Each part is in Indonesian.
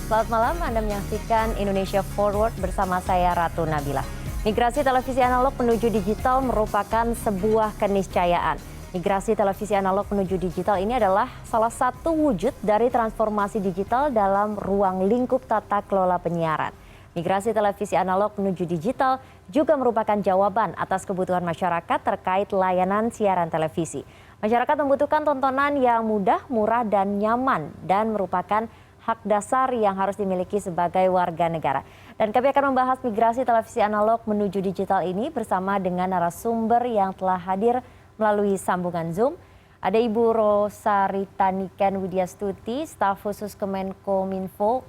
Selamat malam, Anda menyaksikan Indonesia Forward bersama saya Ratu Nabila. Migrasi televisi analog menuju digital merupakan sebuah keniscayaan. Migrasi televisi analog menuju digital ini adalah salah satu wujud dari transformasi digital dalam ruang lingkup tata kelola penyiaran. Migrasi televisi analog menuju digital juga merupakan jawaban atas kebutuhan masyarakat terkait layanan siaran televisi. Masyarakat membutuhkan tontonan yang mudah, murah, dan nyaman dan merupakan hak dasar yang harus dimiliki sebagai warga negara. Dan kami akan membahas migrasi televisi analog menuju digital ini bersama dengan narasumber yang telah hadir melalui sambungan Zoom. Ada Ibu Rosarita Niken Widyastuti, staf khusus Kemenkominfo,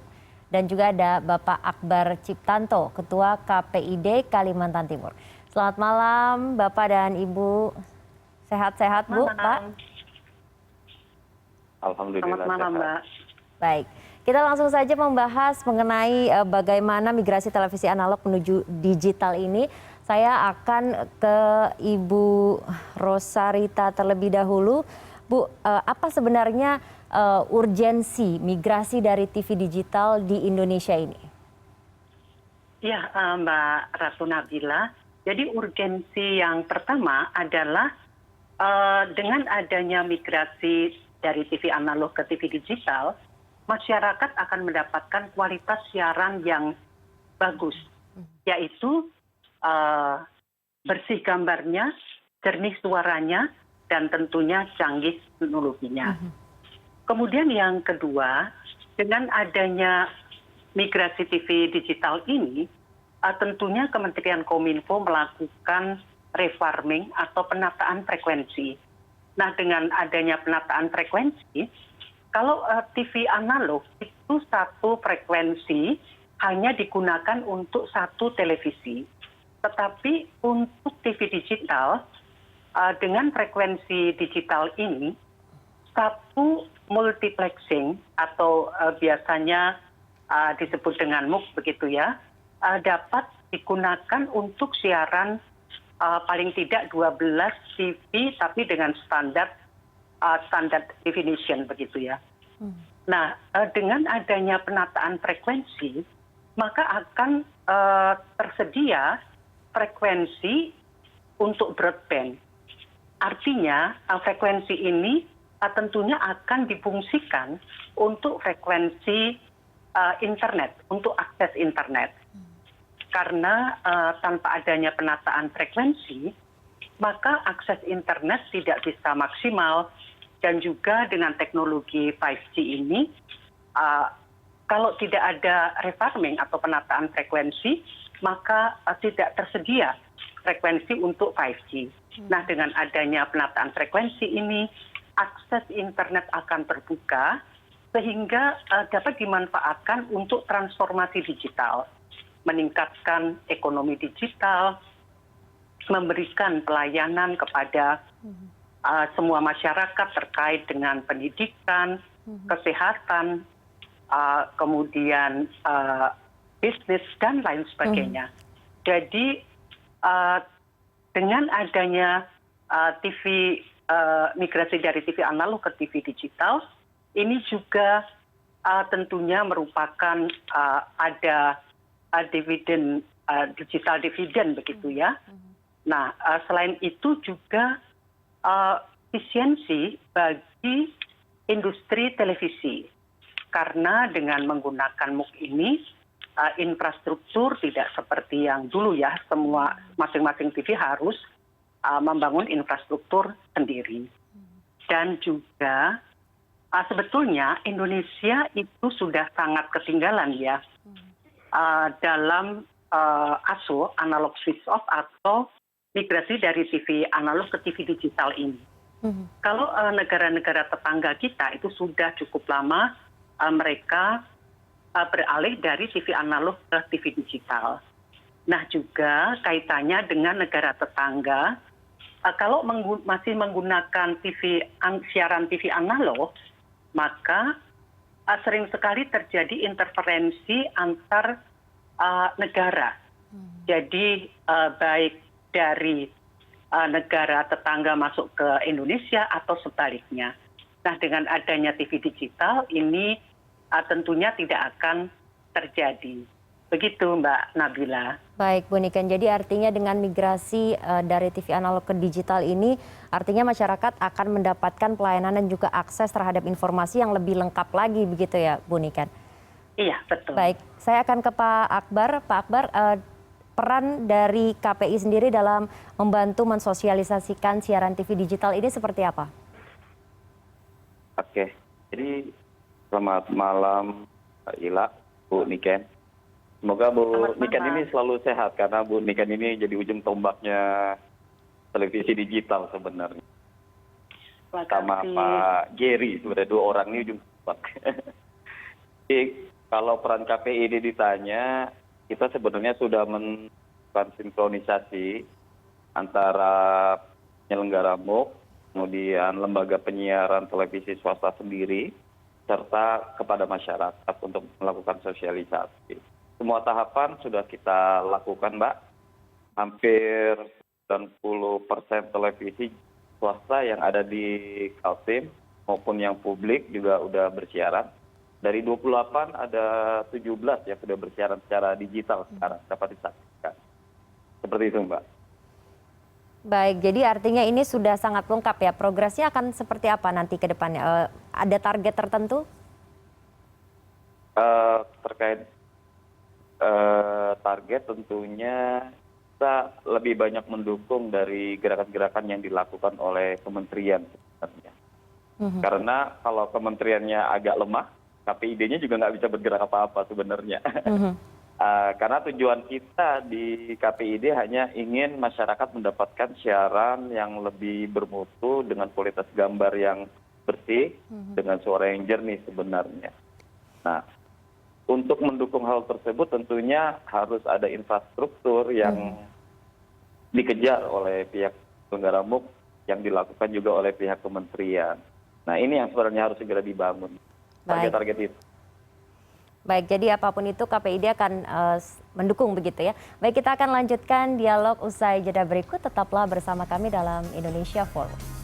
dan juga ada Bapak Akbar Ciptanto, Ketua KPID Kalimantan Timur. Selamat malam Bapak dan Ibu. Sehat-sehat Bu, Pak? Alhamdulillah. Selamat malam, Mbak. Baik, kita langsung saja membahas mengenai bagaimana migrasi televisi analog menuju digital ini. Saya akan ke Ibu Rosarita terlebih dahulu. Bu, apa sebenarnya urgensi migrasi dari TV digital di Indonesia ini? Ya, Mbak Ratu Nabila. Jadi urgensi yang pertama adalah dengan adanya migrasi dari TV analog ke TV digital, masyarakat akan mendapatkan kualitas siaran yang bagus, yaitu bersih gambarnya, jernih suaranya, dan tentunya canggih teknologinya. Kemudian yang kedua, dengan adanya migrasi TV digital ini, tentunya Kementerian Kominfo melakukan refarming atau penataan frekuensi. Nah, dengan adanya penataan frekuensi, kalau TV analog itu satu frekuensi hanya digunakan untuk satu televisi. Tetapi untuk TV digital, dengan frekuensi digital ini, satu multiplexing atau biasanya disebut dengan MUX begitu ya, dapat digunakan untuk siaran paling tidak 12 TV tapi dengan standar definition begitu ya. Nah, dengan adanya penataan frekuensi, maka akan tersedia frekuensi untuk broadband. Artinya frekuensi ini tentunya akan difungsikan untuk frekuensi internet, untuk akses internet. Karena tanpa adanya penataan frekuensi, maka akses internet tidak bisa maksimal. Dan juga dengan teknologi 5G ini, kalau tidak ada refarming atau penataan frekuensi, maka tidak tersedia frekuensi untuk 5G. Nah, dengan adanya penataan frekuensi ini, akses internet akan terbuka, sehingga dapat dimanfaatkan untuk transformasi digital, meningkatkan ekonomi digital, memberikan pelayanan kepada semua masyarakat terkait dengan pendidikan, kesehatan, kemudian bisnis, dan lain sebagainya. Jadi dengan adanya migrasi dari TV analog ke TV digital, ini juga tentunya merupakan ada dividen, digital dividen begitu ya. Nah, selain itu juga efisiensi bagi industri televisi, karena dengan menggunakan MUX ini infrastruktur tidak seperti yang dulu ya, semua masing-masing TV harus membangun infrastruktur sendiri. Dan juga sebetulnya Indonesia itu sudah sangat ketinggalan ya dalam ASO, analog switch off, atau migrasi dari TV analog ke TV digital ini. Kalau negara-negara tetangga kita itu sudah cukup lama mereka beralih dari TV analog ke TV digital. Nah, juga kaitannya dengan negara tetangga, kalau masih menggunakan siaran TV analog, maka sering sekali terjadi interferensi antar negara. Jadi baik dari negara tetangga masuk ke Indonesia atau sebaliknya. Nah, dengan adanya TV digital ini tentunya tidak akan terjadi. Begitu Mbak Nabila. Baik, Bu Niken. Jadi artinya dengan migrasi dari TV analog ke digital ini, artinya masyarakat akan mendapatkan pelayanan dan juga akses terhadap informasi yang lebih lengkap lagi, begitu ya, Bu Niken? Iya, betul. Baik, saya akan ke Pak Akbar. Pak Akbar, peran dari KPI sendiri dalam membantu mensosialisasikan siaran TV digital ini seperti apa? Oke, jadi selamat malam Mbak Ila, Bu Niken. Semoga Bu Selamat Niken malam. ini selalu sehat karena Bu Niken ini jadi ujung tombaknya televisi digital sebenarnya. Terima Sama kasih. Pak Geri, sebenarnya dua orang ini ujung tombak. Jadi kalau peran KPI ini ditanya, kita sebenarnya sudah melakukan sinkronisasi antara penyelenggara MUK, kemudian lembaga penyiaran televisi swasta sendiri, serta kepada masyarakat untuk melakukan sosialisasi. Semua tahapan sudah kita lakukan, Mbak. Hampir 90% televisi swasta yang ada di Kaltim maupun yang publik juga sudah bersiaran. Dari 28 ada 17 yang sudah bersiaran secara digital sekarang, dapat disaksikan. Seperti itu, Mbak. Baik, jadi artinya ini sudah sangat lengkap ya. Progresnya akan seperti apa nanti ke depannya? Ada target tertentu? Terkait target tentunya kita lebih banyak mendukung dari gerakan-gerakan yang dilakukan oleh kementerian sebenarnya. Karena kalau kementeriannya agak lemah, KPID-nya juga nggak bisa bergerak apa-apa sebenarnya. Karena tujuan kita di KPID hanya ingin masyarakat mendapatkan siaran yang lebih bermutu dengan kualitas gambar yang bersih, dengan suara yang jernih sebenarnya. Nah, untuk mendukung hal tersebut tentunya harus ada infrastruktur yang dikejar oleh pihak penyelenggara MUK, yang dilakukan juga oleh pihak kementerian. Nah, ini yang sebenarnya harus segera dibangun. Target-target itu. Baik, jadi apapun itu KPID akan mendukung begitu ya. Baik, kita akan lanjutkan dialog usai jeda berikut. Tetaplah bersama kami dalam Indonesia Forward.